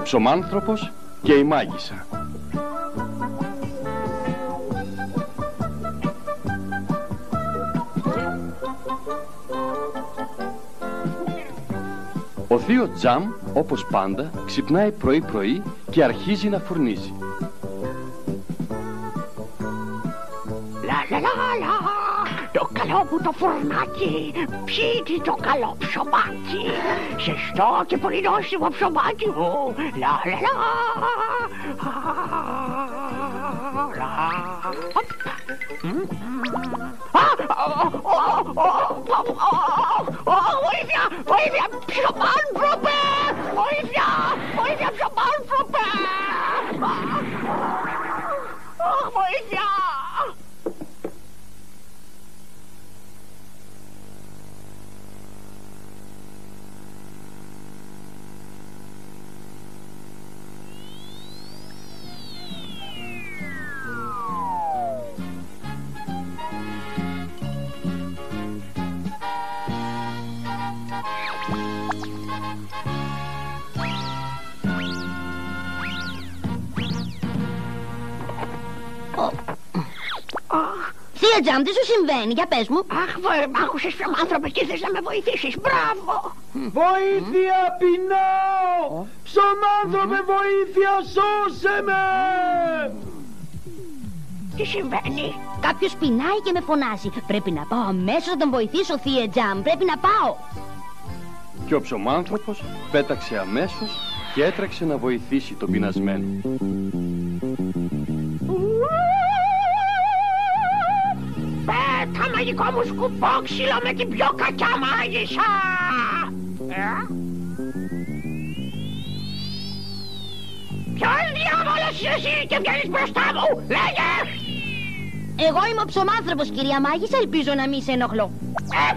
Ο ψωμάνθρωπος και η μάγισσα. Ο θείο Τζαμ, όπως πάντα, ξυπνάει πρωί-πρωί και αρχίζει να φουρνίζει. Λα, το καλό μου το φουρνάκι, ψήνει το καλό ψωμάκι, ζεστό και πολύ νόστιμο ψωμάκι μου. Βοήθεια, βοήθεια, ψωμάνθρωπε! Βοήθεια, βοήθεια, ψωμάνθρωπε! Βοήθεια! Θεία Τζαμ, τι σου συμβαίνει, για πες μου. Αχ, μ' άκουσες ψωμάνθρωπε και ήθελες να με βοηθήσεις, μπράβο. Βοήθεια, πεινάω! Ψωμάνθρωπε, βοήθεια, σώσε με! Τι συμβαίνει? Κάποιος πεινάει και με φωνάζει. Πρέπει να πάω αμέσως να τον βοηθήσω, Θεία Τζαμ, πρέπει να πάω. Και ο ψωμάνθρωπος πέταξε αμέσως και έτρεξε να βοηθήσει τον πεινασμένο. Πέτα μαγικό μου σκουπόξυλο με την πιο κακιά μάγισσα! Ποιος διάβολος είσαι εσύ και βγαίνεις μπροστά μου, λέγε! Εγώ είμαι ο ψωμάνθρωπος, κυρία Μάγισσα, ελπίζω να μην σε ενοχλώ.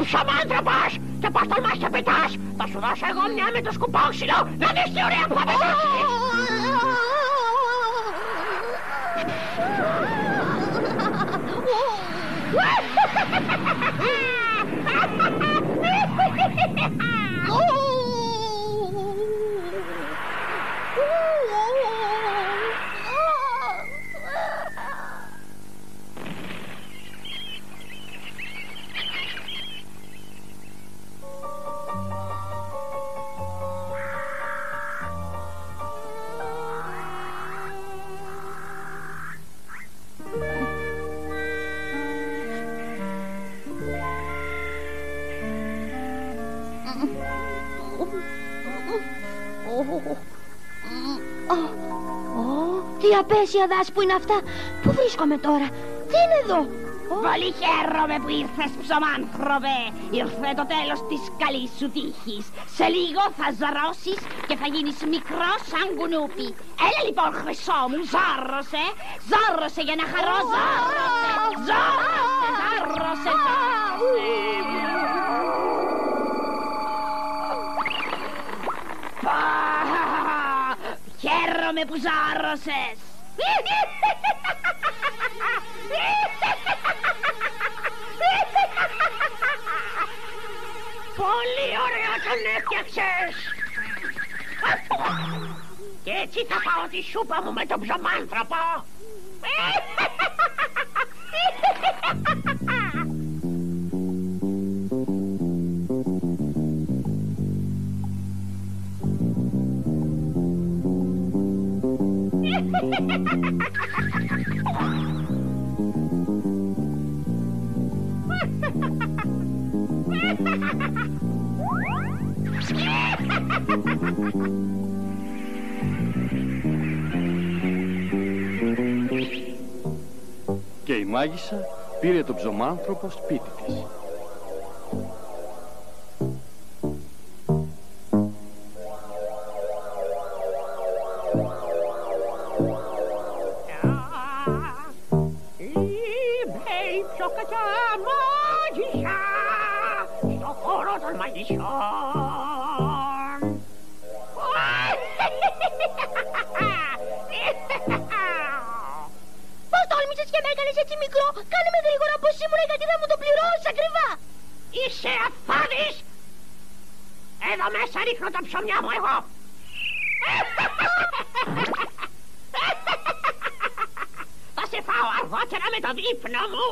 Ψωμάνθρωπος! Και πώς τολμάς και πετάς! Θα σου δώσω εγώ μια με το σκουπόξυλο, να δεις τι ωραία που θα πετάσεις! Τι απέσια δάση που είναι αυτά. Πού βρίσκομαι τώρα? Τι είναι εδώ? Πολύ χαίρομαι που ήρθες, ψωμάνθρωπε. Ήρθε το τέλος της καλής σου τύχης. Σε λίγο θα ζαρώσεις και θα γίνεις μικρός σαν κουνούπι. Έλα λοιπόν, χρυσό μου, ζάρωσε. Ζάρωσε για να χαρώ, ζάρωσε. Ζάρωσε, ζάρωσε, ζάρωσε. Χαίρομαι που ζάρωσες. Πολύ ωραία τον έφτιαξες! Και έτσι θα πάω τη σούπα μου με τον ψωμάνθρωπο! Και η μάγισσα πήρε τον ψωμάνθρωπο σπίτι της. Είμαι η πιο κακιά μάγισσα στο χώρο των μαγισσών. Πώς τόλμησες και με έκανες έτσι μικρό? Κάνε με γρήγορα πως ήμουν, γιατί θα μου το πληρώσεις ακριβά. Είσαι αφάδης! Εδώ μέσα ρίχνω τα ψωμιά μου εγώ! Θα σε φάω αργότερα με το δείπνο μου.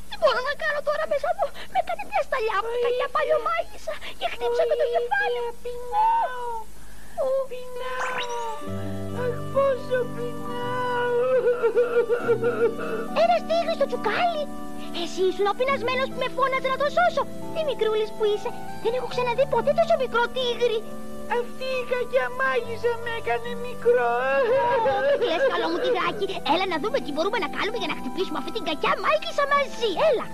Τι μπορώ να κάνω τώρα μέσα μου. Με κάνει μια σταλιά μου, κακιά παλιωμάγισσα και χτύψα με το κεφάλι. Πεινάω. Αχ, πόσο πεινάω. Ένας τίγρης στο τσουκάλι. Εσύ ήσουν ο πεινασμένος που με φώναζε να το σώσω. Τι μικρούλης που είσαι. Δεν έχω ξαναδεί ποτέ τόσο μικρό τίγρη. Αυτή η κακιά μάγισσα με έκανε μικρό. Τι λες καλό μου τυγράκι. Έλα να δούμε τι μπορούμε να κάνουμε για να χτυπήσουμε αυτή την κακιά μάγισσα μαζί. Έλα.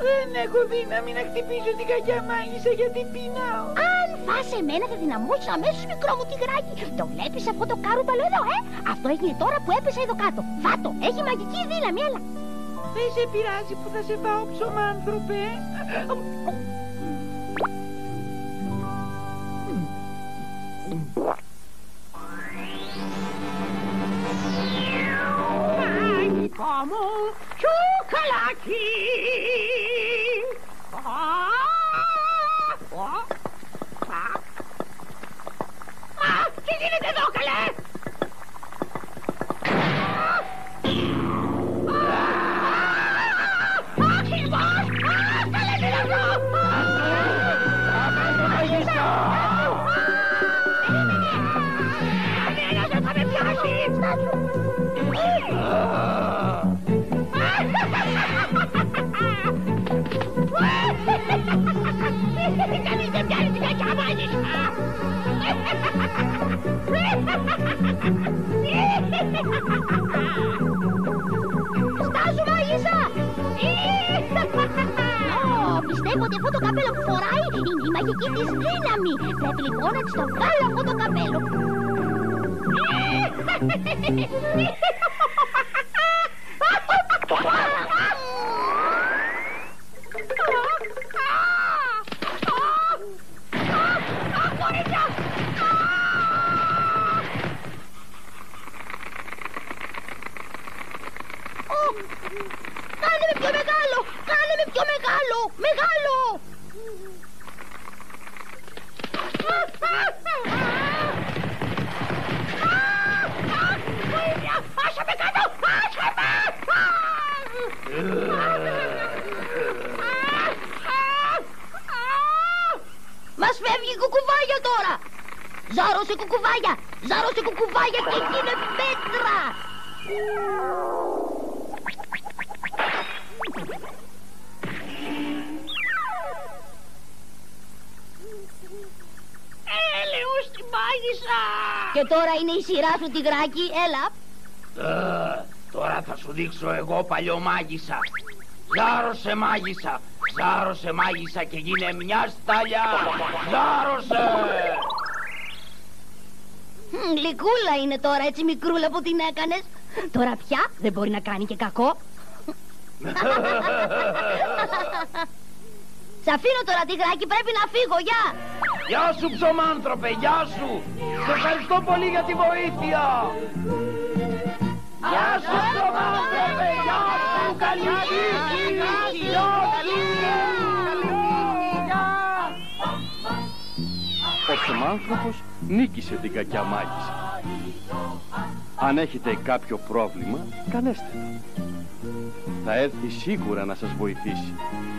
Δεν έχω δύναμη να χτυπήσω την κακιά μάγισσα γιατί πεινάω. Αν φας εμένα θα δυναμώσεις αμέσως μικρό μου τυγράκι. Το βλέπεις αυτό το κάρουπαλο εδώ, Αυτό έγινε τώρα που έπεσα εδώ κάτω. Φάτο, έχει μαγική δύναμη, έλα. Δεν σε πειράζει που θα σε πάω ψωμάνθρωπε. Μάγικο μου τσουκαλάκι. Τι γίνεται εδώ καλέ. Κανείς δεν πιάνει την κακιά μάγισσα. Στάσου μάγισσα. Πιστεύω ότι αυτό το καπέλο που φοράει είναι η μαγική της δύναμη. Πρέπει λοιπόν να της το βγάλω αυτό το καπέλο. Κάνε με πιο μεγάλο! Κάνε με πιο μεγάλο! Μεγάλο! Άσε με κάτω! Άσε με! Μας φεύγει η κουκουβάγια τώρα! Ζάρωσε κουκουβάγια! Ζάρωσε κουκουβάγια και γίνε πέτρα! Έλεος τη μάγισσα! Και τώρα είναι η σειρά σου τυγράκι, έλα! Τώρα θα σου δείξω εγώ παλιωμάγισσα. Ζάρωσε μάγισσα! Ζάρωσε μάγισσα και γίνε μια σταλιά! Ζάρωσε! Γλυκούλα είναι τώρα έτσι μικρούλα που την έκανες. Τώρα πια δεν μπορεί να κάνει και κακό. Σ' αφήνω τώρα τυγράκι, πρέπει να φύγω, γεια! Γεια σου ψωμάνθρωπε, γεια σου! Σε ευχαριστώ πολύ για τη βοήθεια! Γεια σου ψωμάνθρωπε, γεια σου! Καλή τύχη! Γεια σου! Ο ψωμάνθρωπος νίκησε την κακιά μάγισσα. Αν έχετε κάποιο πρόβλημα, κανέστε το. Θα έρθει σίγουρα να σας βοηθήσει,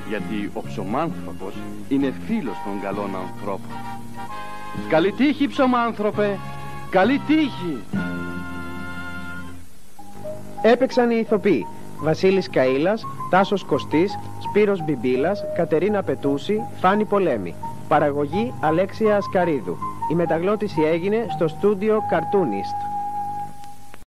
γιατί ο ψωμάνθρωπος είναι φίλος των καλών ανθρώπων. Καλή τύχη, ψωμάνθρωπε! Καλή τύχη! Έπαιξαν οι ηθοποιοί Βασίλης Καΐλας, Τάσος Κωστής, Σπύρος Μπιμπίλας, Κατερίνα Πετούση, Φάνη Πολέμη. Παραγωγή Αλέξια Ασκαρίδου. Η μεταγλώτηση έγινε στο στούντιο Cartoonist.